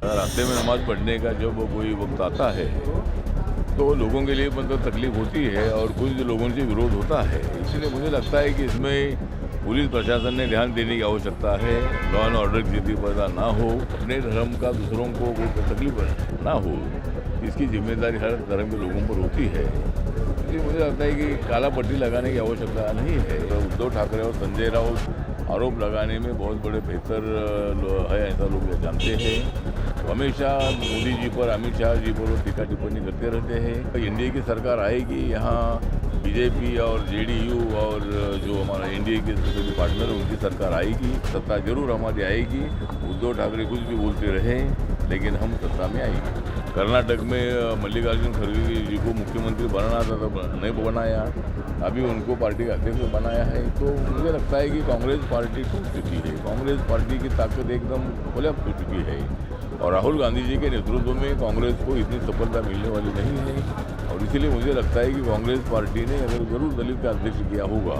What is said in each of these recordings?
रास्ते में नमाज पढ़ने का जब कोई वक्त आता है तो लोगों के लिए मतलब तकलीफ होती है और कुछ लोगों से विरोध होता है। इसलिए मुझे लगता है कि इसमें पुलिस प्रशासन ने ध्यान देने की आवश्यकता है। लॉ एंड ऑर्डर की स्थिति पैदा ना हो, अपने धर्म का दूसरों को कोई तकलीफ ना हो, इसकी जिम्मेदारी हर धर्म के लोगों पर होती है। इसलिए मुझे लगता है कि काला पट्टी लगाने की आवश्यकता नहीं है। उद्धव ठाकरे और संजय राउत आरोप लगाने में बहुत बड़े बेहतर है, ऐसा लोग जानते हैं। तो हमेशा मोदी जी पर, अमित शाह जी पर वो टीका टिप्पणी करते रहते हैं। एनडीए की सरकार आएगी, यहाँ बीजेपी और जेडीयू और जो हमारा एनडीए के सभी पार्टनर हैं उनकी सरकार आएगी, सत्ता जरूर हमारी आएगी। उद्धव ठाकरे कुछ भी बोलते रहे लेकिन हम सत्ता में आएंगे। कर्नाटक में मल्लिकार्जुन खड़गे जी को मुख्यमंत्री बनाना था तो नहीं बनाया, अभी उनको पार्टी का अध्यक्ष बनाया है। तो मुझे लगता है कि कांग्रेस पार्टी टूट चुकी है। कांग्रेस पार्टी की ताकत एकदम कोलैप्स हो चुकी है और राहुल गांधी जी के नेतृत्व में कांग्रेस को इतनी सफलता मिलने वाली नहीं है। और इसीलिए मुझे लगता है कि कांग्रेस पार्टी ने अगर जरूर दलित का अध्यक्ष किया होगा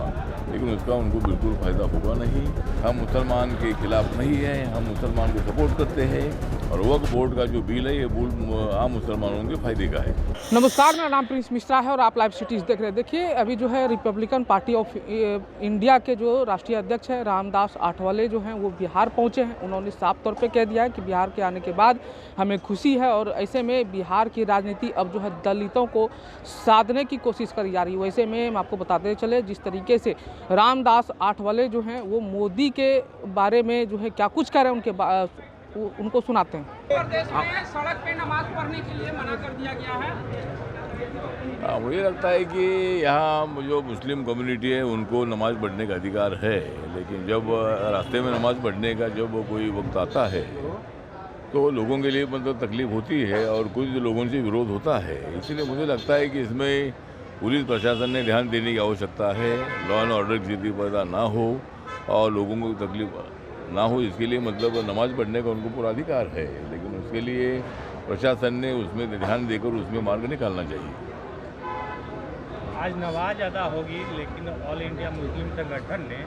लेकिन उसका उनको बिल्कुल फायदा होगा नहीं। हम मुसलमान के खिलाफ नहीं हैं, हम मुसलमान को सपोर्ट करते हैं और वक्फ बोर्ड का जो बिल है ये बिल आम मुसलमानों के फायदे का है। नमस्कार, मेरा नाम प्रिंस मिश्रा है और आप लाइव सिटीज़ देख रहे हैं। देखिए, अभी जो है रिपब्लिकन पार्टी ऑफ इंडिया के जो राष्ट्रीय अध्यक्ष हैं रामदास आठवले जो हैं वो बिहार पहुंचे हैं। उन्होंने साफ तौर पे कह दिया है कि बिहार के आने के बाद हमें खुशी है और ऐसे में बिहार की राजनीति अब जो है दलितों को साधने की कोशिश करी जा रही है। वैसे में हम आपको बताते चले जिस तरीके से रामदास आठवले जो हैं वो मोदी के बारे में जो है क्या कुछ कह रहे हैं उनको सुनाते हैं। प्रदेश में सड़क पे नमाज पढ़ने के लिए मना कर दिया गया है। मुझे लगता है कि यहाँ जो मुस्लिम कम्युनिटी है उनको नमाज पढ़ने का अधिकार है, लेकिन जब रास्ते में नमाज पढ़ने का जब कोई वक्त आता है तो लोगों के लिए मतलब तकलीफ होती है और कुछ लोगों से विरोध होता है। इसलिए मुझे लगता है कि इसमें पुलिस प्रशासन ने ध्यान देने की आवश्यकता है। लॉ एंड ऑर्डर की स्थिति पैदा ना हो और लोगों को तकलीफ ना हो, इसके लिए मतलब नमाज पढ़ने का उनको पूरा अधिकार है, लेकिन उसके लिए प्रशासन ने उसमें ध्यान देकर उसमें मार्ग निकालना चाहिए। आज नमाज अदा होगी लेकिन ऑल इंडिया मुस्लिम संगठन ने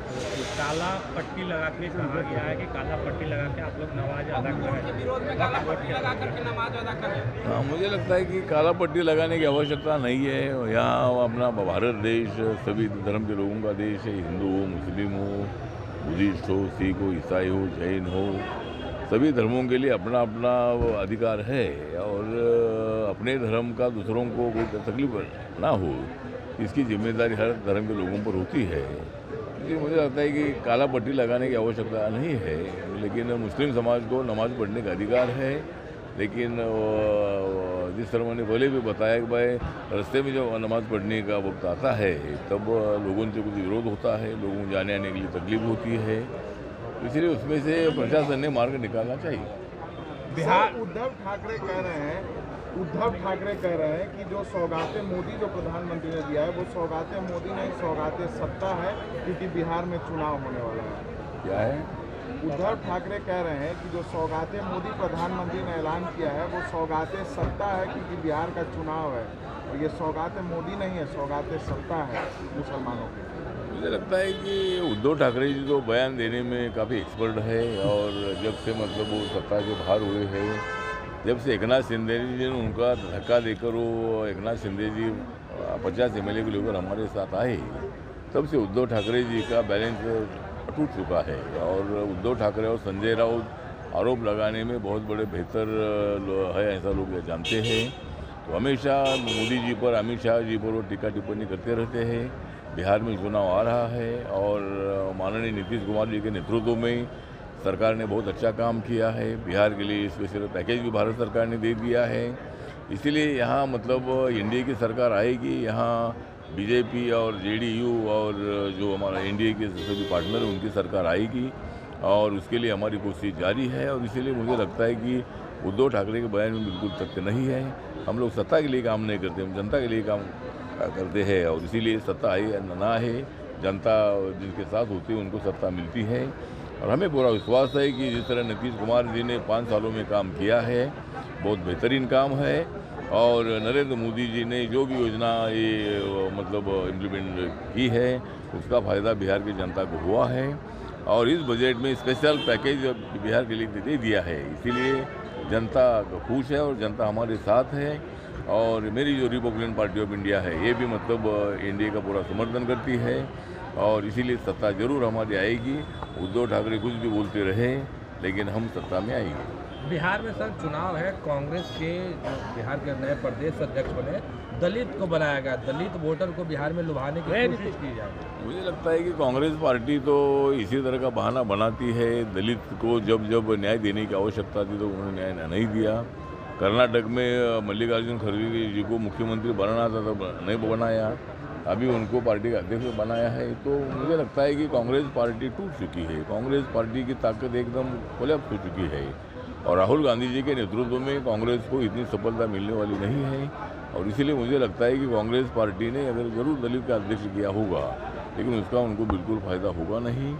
काला पट्टी लगा के कहा गया है कि काला पट्टी लगा के आप लोग नमाज अदा करें। विरोध में काला पट्टी लगा करके नमाज अदा करें। हाँ, मुझे लगता है कि काला पट्टी लगाने की आवश्यकता नहीं है। यहाँ अपना भारत देश सभी धर्म के लोगों का देश है। हिंदू हो, मुस्लिम हो, बुद्धिस्ट हो, सिख हो, ईसाई हो, जैन हो, सभी धर्मों के लिए अपना अपना वो अधिकार है और अपने धर्म का दूसरों को कोई तकलीफ ना हो, इसकी जिम्मेदारी हर धर्म के लोगों पर होती है। इसलिए मुझे लगता है कि काला पट्टी लगाने की आवश्यकता नहीं है, लेकिन मुस्लिम समाज को नमाज पढ़ने का अधिकार है। लेकिन जिस तरह मैंने पहले भी बताया कि भाई रास्ते में जब नमाज पढ़ने का वक्त आता है तब लोगों से कुछ विरोध होता है, लोगों को जाने आने के लिए तकलीफ होती है। इसलिए उसमें से प्रशासन ने मार्ग निकालना चाहिए। बिहार उद्धव ठाकरे कह रहे हैं कि जो सौगातें मोदी जो प्रधानमंत्री ने दिया है वो सौगातें मोदी नहीं, सौगातें सत्ता है, क्योंकि बिहार में चुनाव होने वाला है। क्या है? उद्धव ठाकरे कह रहे हैं कि जो सौगातें मोदी प्रधानमंत्री ने ऐलान किया है वो सौगातें सत्ता है, क्योंकि बिहार का चुनाव है और ये सौगातें मोदी नहीं है, सौगातें सत्ता है मुसलमानों की। मुझे लगता है कि उद्धव ठाकरे जी तो बयान देने में काफ़ी एक्सपर्ट है और जब से मतलब वो सत्ता के बाहर हुए हैं, जब से एकनाथ शिंदे जी ने उनका धक्का देकर वो एकनाथ शिंदे जी 50 MLA को लेकर हमारे साथ आए, तब से उद्धव ठाकरे जी का बैलेंस टूट चुका है और उद्धव ठाकरे और संजय राउत आरोप लगाने में बहुत बड़े बेहतर है, ऐसा लोग जानते हैं। तो हमेशा मोदी जी पर, अमित शाह जी पर वो टीका टिप्पणी करते रहते हैं। बिहार में चुनाव आ रहा है और माननीय नीतीश कुमार जी के नेतृत्व में सरकार ने बहुत अच्छा काम किया है। बिहार के लिए स्पेशल पैकेज भी भारत सरकार ने दे दिया है। इसीलिए यहाँ मतलब एनडीए की सरकार आएगी, यहाँ बीजेपी और जेडीयू और जो हमारा एनडीए के सभी पार्टनर हैं उनकी सरकार आएगी और उसके लिए हमारी कोशिश जारी है। और इसीलिए मुझे लगता है कि उद्धव ठाकरे के बयान में बिल्कुल तथ्य नहीं है। हम लोग सत्ता के लिए काम नहीं करते, हम जनता के लिए काम करते हैं और इसीलिए सत्ता है या ना है, जनता जिनके साथ होती है उनको सत्ता मिलती है। और हमें पूरा विश्वास है कि जिस तरह नीतीश कुमार जी ने 5 सालों में काम किया है बहुत बेहतरीन काम है और नरेंद्र मोदी जी ने जो भी योजना ये मतलब इम्प्लीमेंट की है उसका फ़ायदा बिहार की जनता को हुआ है और इस बजट में स्पेशल पैकेज बिहार के लिए दे दिया है। इसीलिए जनता खुश है और जनता हमारे साथ है। और मेरी जो रिपब्लिकन पार्टी ऑफ इंडिया है ये भी मतलब एनडीए का पूरा समर्थन करती है और इसीलिए सत्ता जरूर हमारी आएगी। उद्धव ठाकरे कुछ भी बोलते रहे लेकिन हम सत्ता में आएंगे। बिहार में सर चुनाव है, कांग्रेस के जो बिहार के नए प्रदेश अध्यक्ष बने दलित को बनाया गया, दलित वोटर को बिहार में लुभाने की कोशिश की जाए। मुझे लगता है कि कांग्रेस पार्टी तो इसी तरह का बहाना बनाती है। दलित को जब जब न्याय देने की आवश्यकता थी तो उन्होंने न्याय नहीं दिया। कर्नाटक में मल्लिकार्जुन खड़गे जी को मुख्यमंत्री बनाना था तो नहीं बनाया, अभी उनको पार्टी का अध्यक्ष बनाया है। तो मुझे लगता है कि कांग्रेस पार्टी टूट चुकी है, कांग्रेस पार्टी की ताकत एकदम कोलैप्स हो चुकी है और राहुल गांधी जी के नेतृत्व में कांग्रेस को इतनी सफलता मिलने वाली नहीं है। और इसीलिए मुझे लगता है कि कांग्रेस पार्टी ने अगर जरूर दलित का अध्यक्ष किया होगा लेकिन उसका उनको बिल्कुल फ़ायदा होगा नहीं।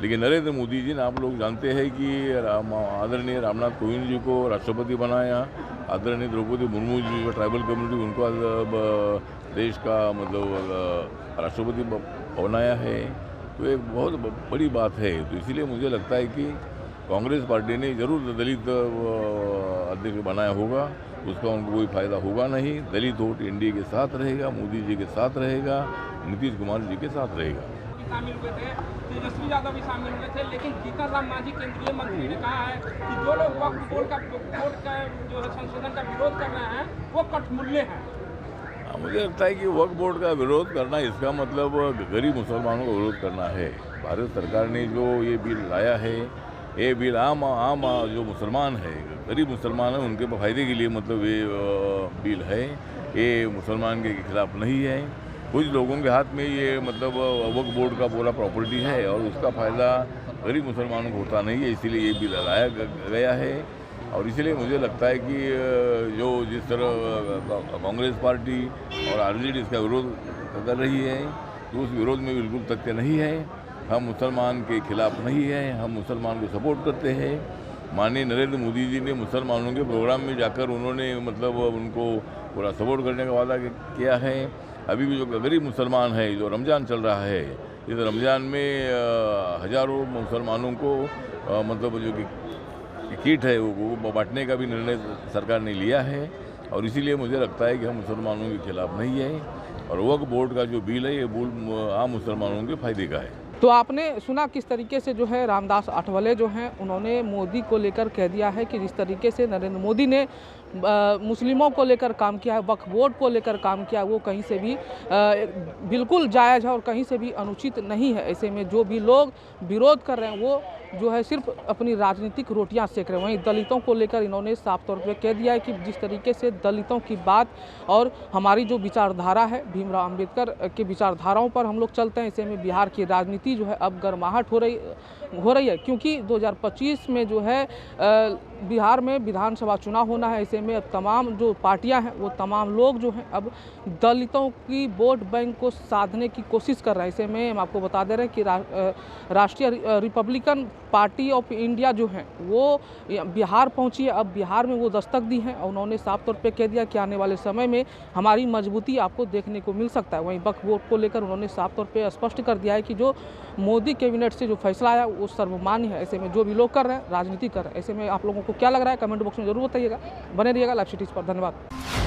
लेकिन नरेंद्र मोदी जी ने आप लोग जानते हैं कि आदरणीय रामनाथ कोविंद जी को राष्ट्रपति बनाया, आदरणीय द्रौपदी मुर्मू जी जो ट्राइबल कम्युनिटी उनको देश का मतलब राष्ट्रपति बनाया है, तो एक बहुत बड़ी बात है। तो इसीलिए मुझे लगता है कि कांग्रेस पार्टी ने जरूर दलित अध्यक्ष बनाया होगा, उसका उनको कोई फायदा होगा नहीं। दलित वोट एनडीए के साथ रहेगा, मोदी जी के साथ रहेगा, नीतीश कुमार जी के साथ रहेगा। शामिल हुए थे, तेजस्वी यादव भी शामिल हुए थे, लेकिन जीतन राम मांझी केंद्रीय मंत्री ने कहा है कि जो लोग वक्फ बोर्ड का जो है संशोधन का विरोध कर रहे हैं वो कठमुल्ले हैं। मुझे लगता है कि वक्फ बोर्ड का विरोध करना इसका मतलब गरीब मुसलमानों का विरोध करना है। भारत सरकार ने जो ये बिल लाया है, ये बिल आम जो मुसलमान है, गरीब मुसलमान है, उनके फायदे के लिए मतलब ये बिल है, ये मुसलमान के खिलाफ नहीं है। कुछ लोगों के हाथ में ये मतलब वक्फ बोर्ड का पूरा प्रॉपर्टी है और उसका फ़ायदा गरीब मुसलमानों को होता नहीं है, इसीलिए ये बिल लाया गया है। और इसलिए मुझे लगता है कि जो जिस तरह कांग्रेस पार्टी और आरजेडी इसका विरोध कर रही है तो उस विरोध में बिल्कुल तथ्य नहीं है। हम मुसलमान के खिलाफ नहीं हैं, हम मुसलमान को सपोर्ट करते हैं। माननीय नरेंद्र मोदी जी ने मुसलमानों के प्रोग्राम में जाकर उन्होंने मतलब उनको पूरा सपोर्ट करने का वादा किया है। अभी भी जो गरीब मुसलमान है, जो रमज़ान चल रहा है, इस रमज़ान में हज़ारों मुसलमानों को मतलब जो किट है वो बांटने का भी निर्णय सरकार ने लिया है। और इसीलिए मुझे लगता है कि हम मुसलमानों के खिलाफ नहीं है और वक्फ बोर्ड का जो बिल है ये बिल आम मुसलमानों के फायदे का है। तो आपने सुना किस तरीके से जो है रामदास आठवले जो हैं उन्होंने मोदी को लेकर कह दिया है कि जिस तरीके से नरेंद्र मोदी ने मुस्लिमों को लेकर काम किया है, वक्फ बोर्ड को लेकर काम किया है, वो कहीं से भी बिल्कुल जायज़ है और कहीं से भी अनुचित नहीं है। ऐसे में जो भी लोग विरोध कर रहे हैं वो जो है सिर्फ अपनी राजनीतिक रोटियां सेक रहे हैं। वहीं दलितों को लेकर इन्होंने साफ तौर पे कह दिया है कि जिस तरीके से दलितों की बात और हमारी जो विचारधारा है भीमराव अंबेडकर के विचारधाराओं पर हम लोग चलते हैं, ऐसे में बिहार की राजनीति जो है अब गर्माहट हो रही है क्योंकि 2025 में जो है बिहार में विधानसभा चुनाव होना है। ऐसे में अब तमाम जो पार्टियां हैं वो तमाम लोग जो हैं अब दलितों की वोट बैंक को साधने की कोशिश कर रहे हैं। ऐसे में हम आपको बता दे रहे हैं कि राष्ट्रीय रिपब्लिकन पार्टी ऑफ इंडिया जो है वो बिहार पहुंची है। अब बिहार में वो दस्तक दी है और उन्होंने साफ तौर पे कह दिया कि आने वाले समय में हमारी मजबूती आपको देखने को मिल सकता है। वहीं वक्फ बोर्ड को लेकर उन्होंने साफ तौर पे स्पष्ट कर दिया है कि जो मोदी कैबिनेट से जो फैसला आया वो सर्वमान्य है। ऐसे में जो भी लोग कर रहे हैं राजनीति कर रहे हैं। ऐसे में आप लोगों को क्या लग रहा है कमेंट बॉक्स में जरूर बताइएगा। बने रहिएगा लाइव सिटीज़ पर। धन्यवाद।